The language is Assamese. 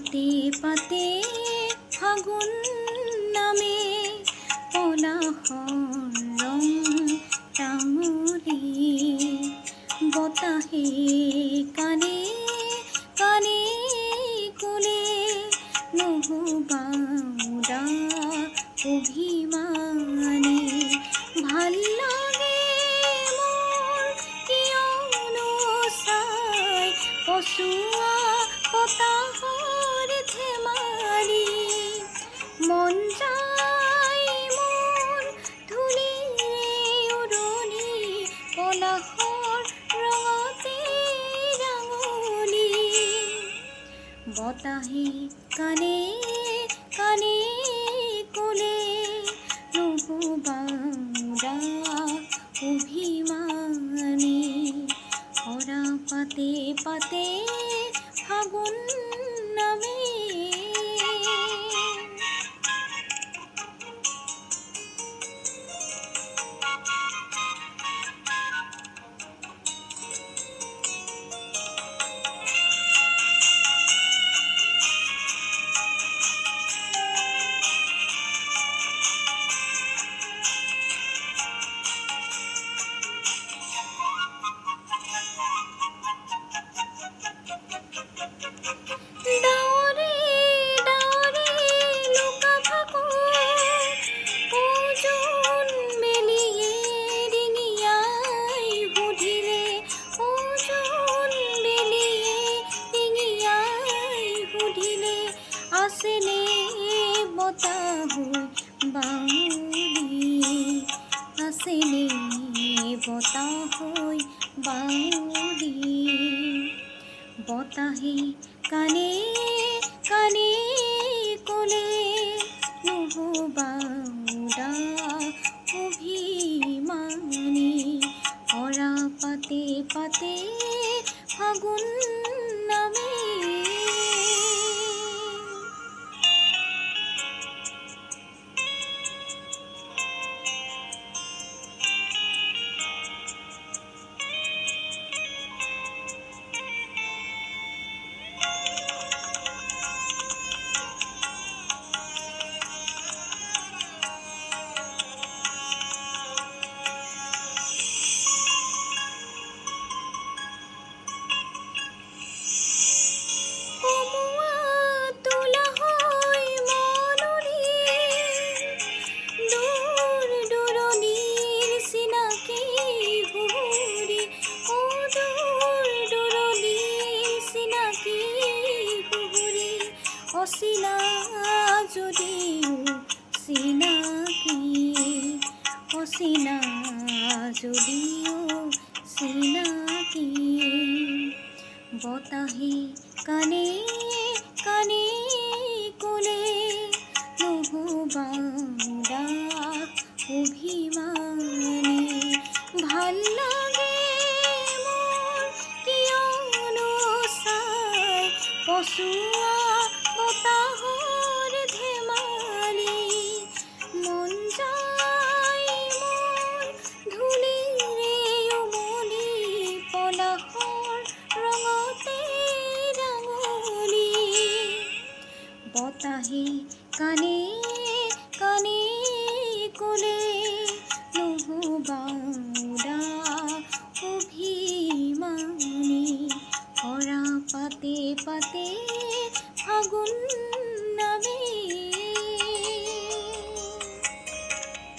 পাতে পাতে ফাগুন নামে পলাশৰ ৰং টাঙৰি বতাহে কানে কানে কোলে নহবা উদাস অভিমানে ভাল লাগে মোৰ কিয়নো চাই পচোৱা বতাহৰ ধেমালি মন যায় মোৰ ধূলিৰে উৰণি পলাশৰ ৰঙতে ৰাঙলী বতাহে কানে কানে কোলে নহবা উদাস অভিমানে হৰা পাতে পাতে ফাগুন নামে আছেনে বতাহৈ বাউলি আছেনে বতাহৈ বাউলি বতাহে কানে কানে কোলে নহবা উদাস অভিমানী হৰা পাতে পাতে ফাগুন নামে অচিনা যদিও চিনাকি অচিনা যদিও চিনাকি বতাহে কানে কানে কোলে নহবা উদাস অভিমানী ভাল লাগে মোৰ কিয়নো চাই পচোৱা বতাহৰ ধেমালি মন যায় মোৰ ধূলিৰে উমলি পলাশৰ ৰঙতে ৰাঙলী বতাহে কানে কানে কোলে নহবা উদাস অভিমানী হৰা পাতে পাতে ফাগুন